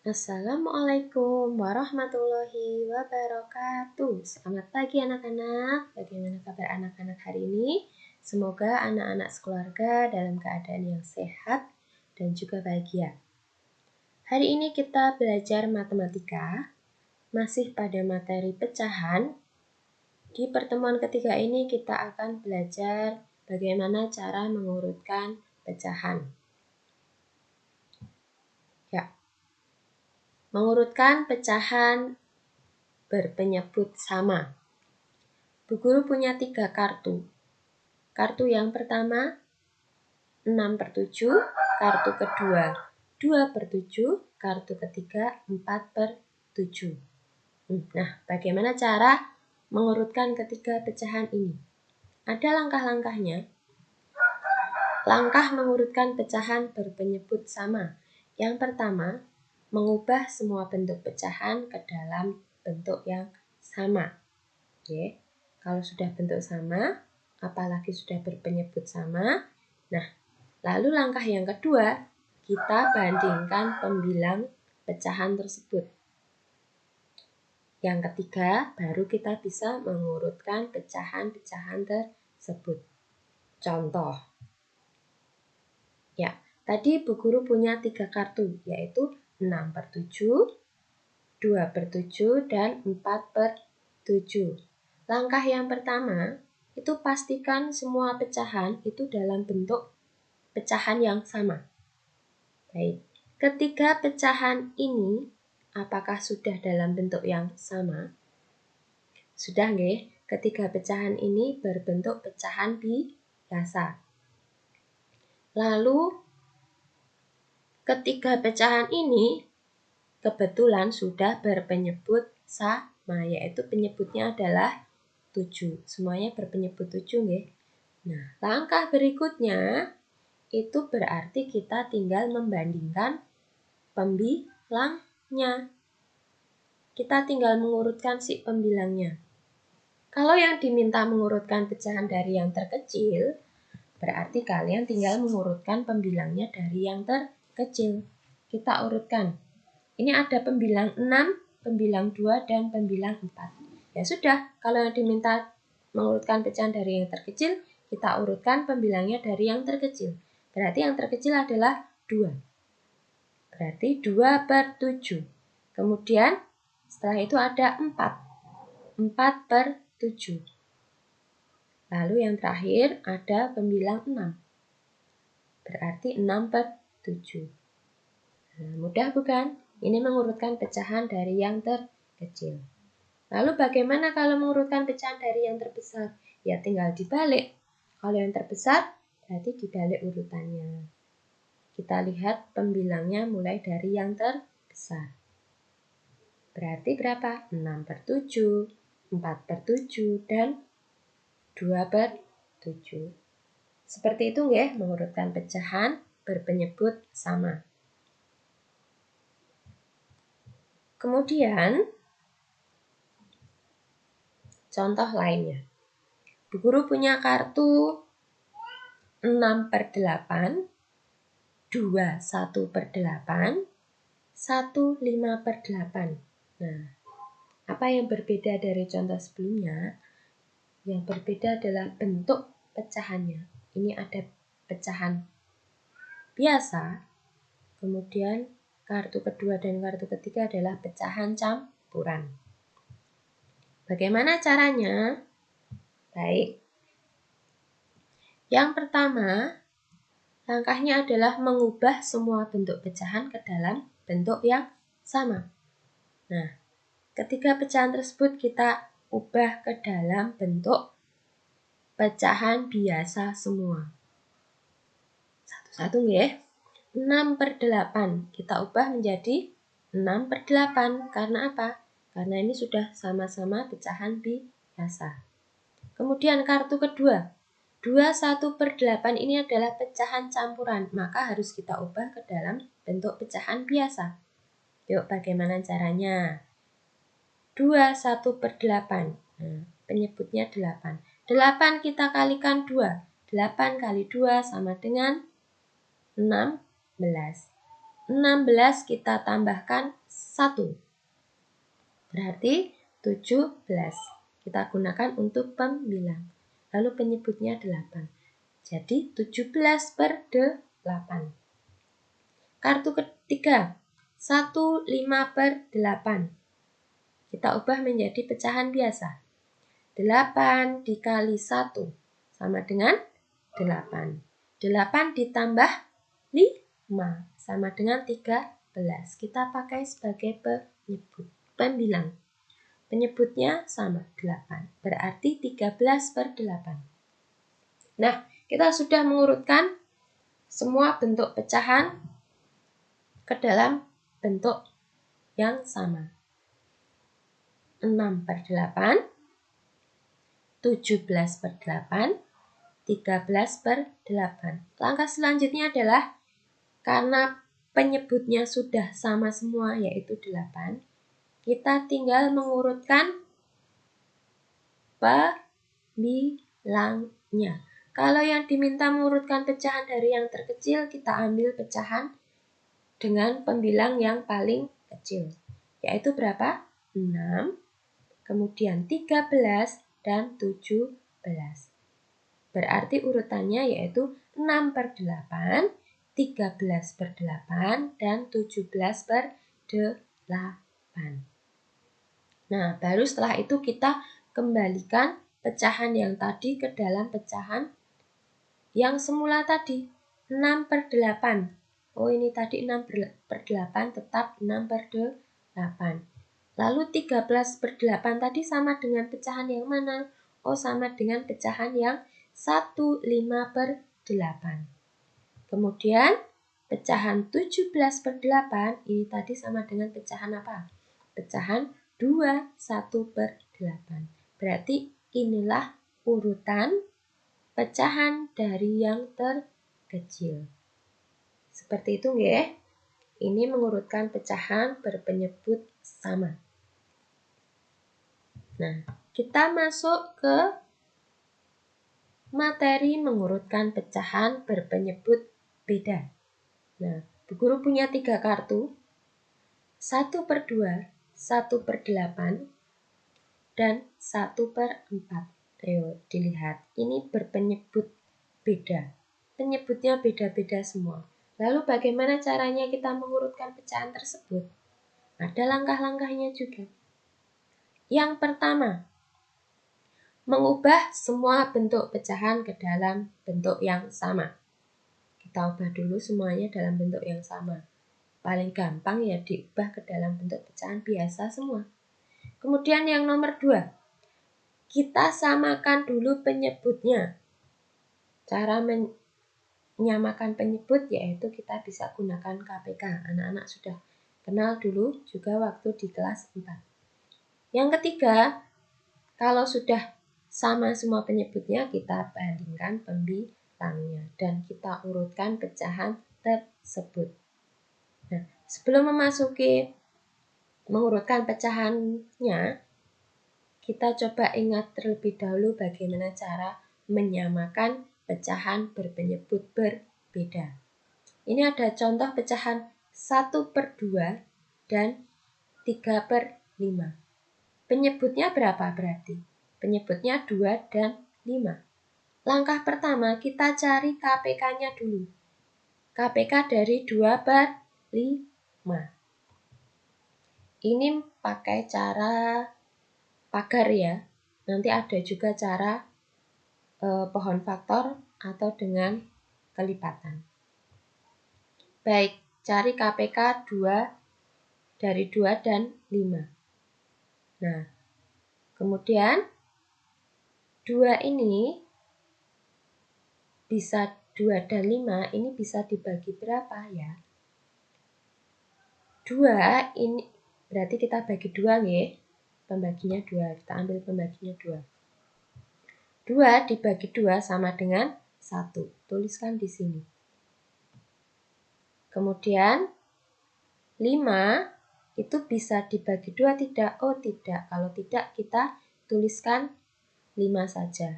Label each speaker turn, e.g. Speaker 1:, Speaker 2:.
Speaker 1: Assalamualaikum warahmatullahi wabarakatuh. Selamat pagi anak-anak. Bagaimana kabar anak-anak hari ini? Semoga anak-anak sekeluarga dalam keadaan yang sehat dan juga bahagia. Hari ini kita belajar matematika, masih pada materi pecahan. Di pertemuan ketiga ini kita akan belajar bagaimana cara mengurutkan pecahan. Mengurutkan pecahan berpenyebut sama. Bu Guru punya 3 kartu. Kartu yang pertama 6/7, kartu kedua 2/7, kartu ketiga 4/7. Nah, bagaimana cara mengurutkan ketiga pecahan ini? Ada langkah-langkahnya. Langkah mengurutkan pecahan berpenyebut sama. Yang pertama, mengubah semua bentuk pecahan ke dalam bentuk yang sama. Oke. Kalau sudah bentuk sama, apalagi sudah berpenyebut sama. Nah, lalu langkah yang kedua, kita bandingkan pembilang pecahan tersebut. Yang ketiga, baru kita bisa mengurutkan pecahan-pecahan tersebut. Contoh. Tadi Bu Guru punya 3 kartu, yaitu 6/7, 2/7, dan 4/7. Langkah yang pertama, itu pastikan semua pecahan itu dalam bentuk pecahan yang sama. Baik, ketiga pecahan ini apakah sudah dalam bentuk yang sama? Sudah nggih? Ketiga pecahan ini berbentuk pecahan biasa. Lalu ketiga pecahan ini kebetulan sudah berpenyebut sama, yaitu penyebutnya adalah 7. Semuanya berpenyebut 7 nggih. Nah, langkah berikutnya itu berarti kita tinggal membandingkan pembilangnya. Kita tinggal mengurutkan si pembilangnya. Kalau yang diminta mengurutkan pecahan dari yang terkecil, berarti kalian tinggal mengurutkan pembilangnya dari yang terkecil. Kita urutkan. Ini ada pembilang 6, pembilang 2, dan pembilang 4. Ya sudah, kalau yang diminta mengurutkan pecahan dari yang terkecil, kita urutkan pembilangnya dari yang terkecil. Berarti yang terkecil adalah 2. Berarti 2/7. Kemudian setelah itu ada 4. 4/7. Lalu yang terakhir ada pembilang 6. Berarti 6/7. Nah, mudah bukan? Ini mengurutkan pecahan dari yang terkecil. Lalu bagaimana kalau mengurutkan pecahan dari yang terbesar? Ya tinggal dibalik. Kalau yang terbesar, berarti dibalik urutannya. Kita lihat pembilangnya mulai dari yang terbesar. Berarti berapa? 6/7, 4/7, dan 2/7. Seperti itu nggih, mengurutkan pecahan berpenyebut sama. Kemudian, contoh lainnya. Bu Guru punya kartu 6/8, 2 1/8, 1 5/8. Nah, apa yang berbeda dari contoh sebelumnya? Yang berbeda adalah bentuk pecahannya. Ini ada pecahan biasa, kemudian kartu kedua dan kartu ketiga adalah pecahan campuran. Bagaimana caranya? Baik. Yang pertama, langkahnya adalah mengubah semua bentuk pecahan ke dalam bentuk yang sama. Nah, ketiga pecahan tersebut kita ubah ke dalam bentuk pecahan biasa semua. Satu-satu nggih. 6/8 kita ubah menjadi 6/8. Karena apa? Karena ini sudah sama-sama pecahan biasa. Kemudian kartu kedua, 2 1/8 ini adalah pecahan campuran, maka harus kita ubah ke dalam bentuk pecahan biasa. Yuk, bagaimana caranya? 2 1/8. Nah, penyebutnya 8. 8 kita kalikan 2. 8 kali 2 sama dengan 16. 16 kita tambahkan 1. Berarti 17. Kita gunakan untuk pembilang. Lalu penyebutnya 8. Jadi 17 per 8. Kartu ketiga, 15 per 8. Kita ubah menjadi pecahan biasa. 8 dikali 1 sama dengan 8. 8 ditambah 5 sama dengan 13. Kita pakai sebagai pembilang. Penyebutnya sama 8. Berarti 13 per 8. Nah, kita sudah mengurutkan semua bentuk pecahan ke dalam bentuk yang sama. 6 per 8, 17 per 8, 13 per 8. Langkah selanjutnya adalah karena penyebutnya sudah sama semua yaitu 8, kita tinggal mengurutkan pembilangnya. Kalau yang diminta mengurutkan pecahan dari yang terkecil, kita ambil pecahan dengan pembilang yang paling kecil. Yaitu berapa? 6, kemudian 13, dan 17. Berarti urutannya yaitu 6 per 8, 13 per 8, dan 17 per 8. Nah, baru setelah itu kita kembalikan pecahan yang tadi ke dalam pecahan yang semula tadi. 6 per 8. Oh, ini tadi 6 per 8 tetap 6 per 8. Lalu 13 per 8 tadi sama dengan pecahan yang mana? Oh, sama dengan pecahan yang 15 per 8. Kemudian pecahan 17 per 8 ini tadi sama dengan pecahan apa? Pecahan 21 per 8. Berarti inilah urutan pecahan dari yang terkecil. Seperti itu nggih. Ini mengurutkan pecahan berpenyebut sama. Nah, kita masuk ke materi mengurutkan pecahan berpenyebut beda. Nah, Bu Guru punya 3 kartu. 1 per 2, 1 per 8, dan 1 per 4. Ayo dilihat, ini berpenyebut beda. Penyebutnya beda-beda semua. Lalu bagaimana caranya kita mengurutkan pecahan tersebut? Ada langkah-langkahnya juga. Yang pertama, mengubah semua bentuk pecahan ke dalam bentuk yang sama. Kita ubah dulu semuanya dalam bentuk yang sama. Paling gampang ya diubah ke dalam bentuk pecahan biasa semua. Kemudian yang nomor 2, kita samakan dulu penyebutnya. Cara menyamakan penyebut yaitu kita bisa gunakan KPK. Anak-anak sudah kenal dulu juga waktu di kelas 4. Yang ketiga, kalau sudah sama semua penyebutnya, kita bandingkan pembilangnya dan kita urutkan pecahan tersebut. Nah, sebelum memasuki mengurutkan pecahannya, kita coba ingat terlebih dahulu bagaimana cara menyamakan pecahan berpenyebut berbeda. Ini ada contoh pecahan 1 per 2 dan 3 per 5. Penyebutnya berapa berarti? Penyebutnya 2 dan 5. Langkah pertama kita cari KPK-nya dulu. KPK dari 2 per 5. Ini pakai cara pagar ya. Nanti ada juga cara pohon faktor atau dengan kelipatan. Baik, cari KPK 2 dari 2 dan 5. Nah, kemudian 2 ini bisa 2 dan 5 ini bisa dibagi berapa ya? 2 ini berarti kita bagi 2 nggih. Pembaginya 2, kita ambil pembaginya 2. 2 dibagi 2 sama dengan 1. Tuliskan di sini. Kemudian 5 itu bisa dibagi 2 tidak? Oh tidak, kalau tidak kita tuliskan 5 saja.